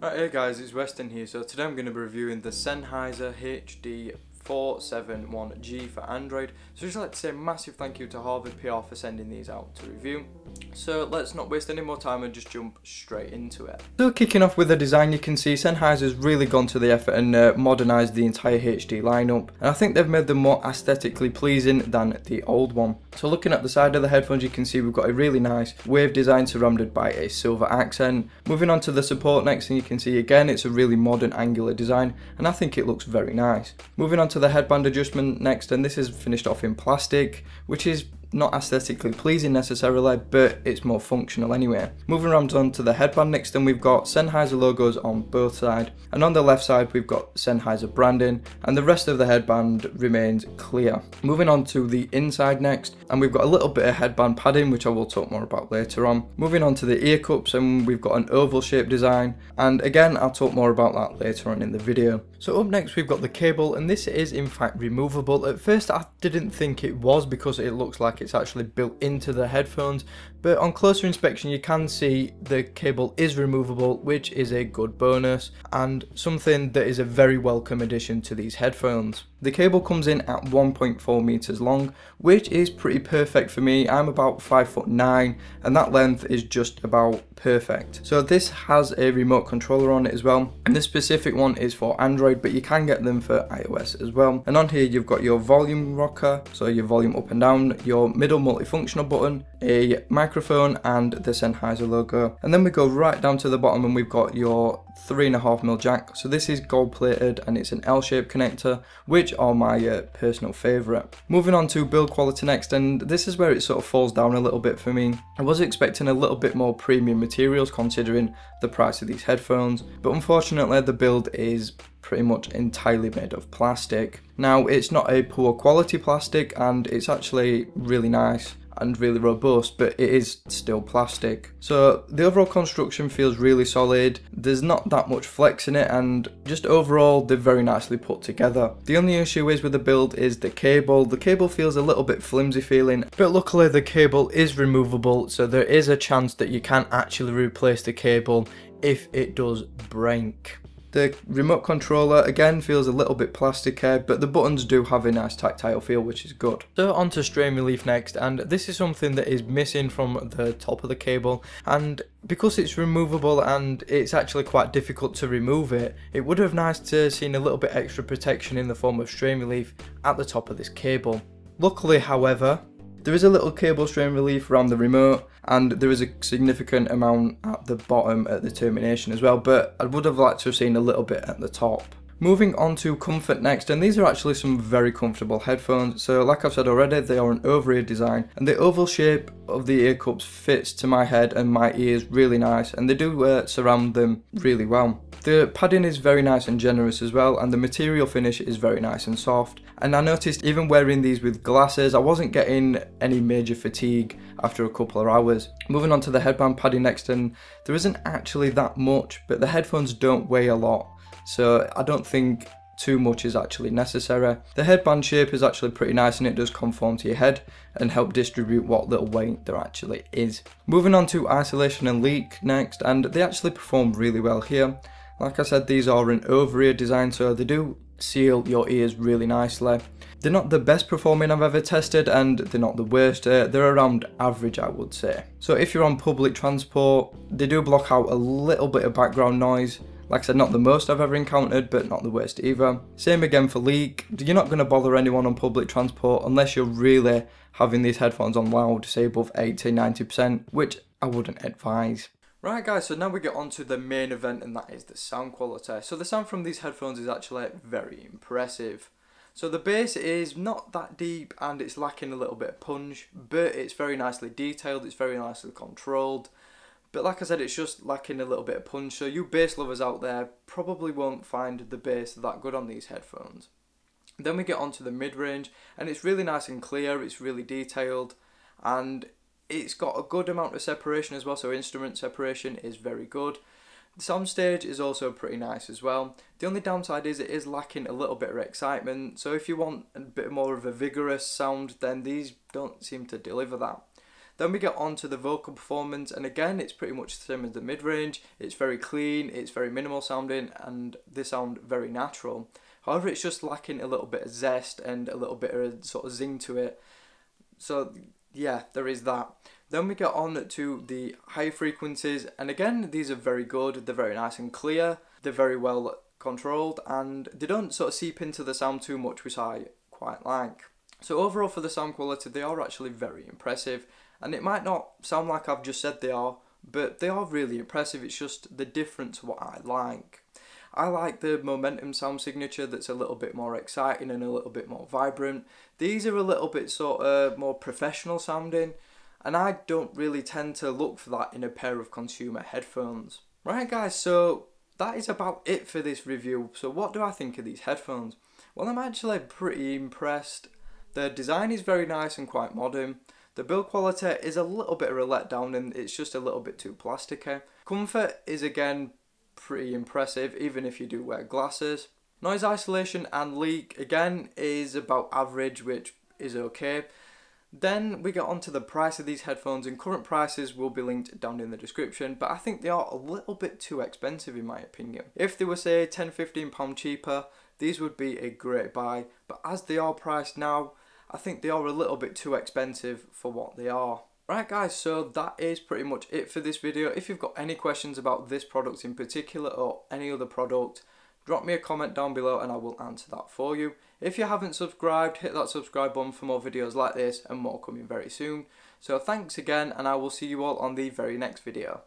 Right, hey guys, it's Weston here. So today I'm going to be reviewing the Sennheiser HD471G for Android. So I'd just like to say a massive thank you to Harvard PR for sending these out to review. So let's not waste any more time and just jump straight into it. So kicking off with the design, you can see Sennheiser's really gone to the effort and modernised the entire HD lineup. And I think they've made them more aesthetically pleasing than the old one. So looking at the side of the headphones, you can see we've got a really nice wave design surrounded by a silver accent. Moving on to the support next, and you can see again it's a really modern angular design, and I think it looks very nice. Moving on to the headband adjustment next, and this is finished off in plastic, which is not aesthetically pleasing necessarily, but it's more functional anyway. Moving around onto the headband next, and we've got Sennheiser logos on both sides, and on the left side we've got Sennheiser branding, and the rest of the headband remains clear. Moving on to the inside next, and we've got a little bit of headband padding, which I will talk more about later on. Moving on to the ear cups, and we've got an oval shaped design, and again I'll talk more about that later on in the video. So up next we've got the cable, and this is in fact removable. At first I didn't think it was because it looks like it's actually built into the headphones, but on closer inspection you can see the cable is removable, which is a good bonus and something that is a very welcome addition to these headphones. The cable comes in at 1.4 meters long, which is pretty perfect for me. I'm about 5'9", and that length is just about perfect. So this has a remote controller on it as well, and this specific one is for Android, but you can get them for iOS as well. And on here you've got your volume rocker, so your volume up and down, your middle multifunctional button, a microphone, and the Sennheiser logo. And then we go right down to the bottom and we've got your 3.5mm jack. So this is gold plated and it's an L-shaped connector, which are my personal favourite. Moving on to build quality next, and this is where it sort of falls down a little bit for me. I was expecting a little bit more premium materials considering the price of these headphones, but unfortunately the build is pretty much entirely made of plastic. Now it's not a poor quality plastic, and it's actually really nice and really robust, but it is still plastic. So the overall construction feels really solid, there's not that much flex in it, and just overall they're very nicely put together. The only issue is with the build is the cable. The cable feels a little bit flimsy feeling, but luckily the cable is removable, so there is a chance that you can actually replace the cable if it does break. The remote controller again feels a little bit plasticky, but the buttons do have a nice tactile feel, which is good. So on to strain relief next, and this is something that is missing from the top of the cable, and because it's removable and it's actually quite difficult to remove it, it would have nice to have seen a little bit extra protection in the form of strain relief at the top of this cable. Luckily, however, there is a little cable strain relief around the remote, and there is a significant amount at the bottom at the termination as well, but I would have liked to have seen a little bit at the top. Moving on to comfort next, and these are actually some very comfortable headphones. So like I've said already, they are an over-ear design, and the oval shape of the ear cups fits to my head and my ears really nice, and they do surround them really well. The padding is very nice and generous as well, and the material finish is very nice and soft. And I noticed even wearing these with glasses, I wasn't getting any major fatigue after a couple of hours. Moving on to the headband padding next, and there isn't actually that much, but the headphones don't weigh a lot, so I don't think too much is actually necessary. The headband shape is actually pretty nice, and it does conform to your head and help distribute what little weight there actually is. Moving on to isolation and leak next, and they actually perform really well here. Like I said, these are an over-ear design, so they do seal your ears really nicely. They're not the best performing I've ever tested, and they're not the worst. They're around average, I would say. So if you're on public transport, they do block out a little bit of background noise. Like I said, not the most I've ever encountered, but not the worst either. Same again for leak. You're not going to bother anyone on public transport unless you're really having these headphones on loud, say above 80-90%, which I wouldn't advise. Right guys, so now we get on to the main event, and that is the sound quality. So the sound from these headphones is actually very impressive. So the bass is not that deep and it's lacking a little bit of punch, but it's very nicely detailed, it's very nicely controlled. But like I said, it's just lacking a little bit of punch, so you bass lovers out there probably won't find the bass that good on these headphones. Then we get on to the mid-range, and it's really nice and clear, it's really detailed, and it's got a good amount of separation as well, so instrument separation is very good. The soundstage is also pretty nice as well. The only downside is it is lacking a little bit of excitement, so if you want a bit more of a vigorous sound, then these don't seem to deliver that. Then we get on to the vocal performance, and again it's pretty much the same as the mid-range. It's very clean, it's very minimal sounding, and they sound very natural. However, it's just lacking a little bit of zest and a little bit of a sort of zing to it. So yeah, there is that. Then we get on to the high frequencies, and again these are very good, they're very nice and clear, they're very well controlled, and they don't sort of seep into the sound too much, which I quite like. So overall for the sound quality, they are actually very impressive, and it might not sound like I've just said they are, but they are really impressive. It's just the difference what I like. I like the Momentum sound signature that's a little bit more exciting and a little bit more vibrant. These are a little bit sort of more professional sounding, and I don't really tend to look for that in a pair of consumer headphones. Right guys, so that is about it for this review. So what do I think of these headphones? Well, I'm actually pretty impressed. The design is very nice and quite modern. The build quality is a little bit of a letdown, and it's just a little bit too plasticky. Comfort is again pretty impressive, even if you do wear glasses. Noise isolation and leak again is about average, which is okay. Then we get on to the price of these headphones, and current prices will be linked down in the description, but I think they are a little bit too expensive in my opinion. If they were say £10–15 cheaper, these would be a great buy, but as they are priced now, I think they are a little bit too expensive for what they are. Right guys, so that is pretty much it for this video. If you've got any questions about this product in particular or any other product, drop me a comment down below and I will answer that for you. If you haven't subscribed, hit that subscribe button for more videos like this and more coming very soon. So thanks again, and I will see you all on the very next video.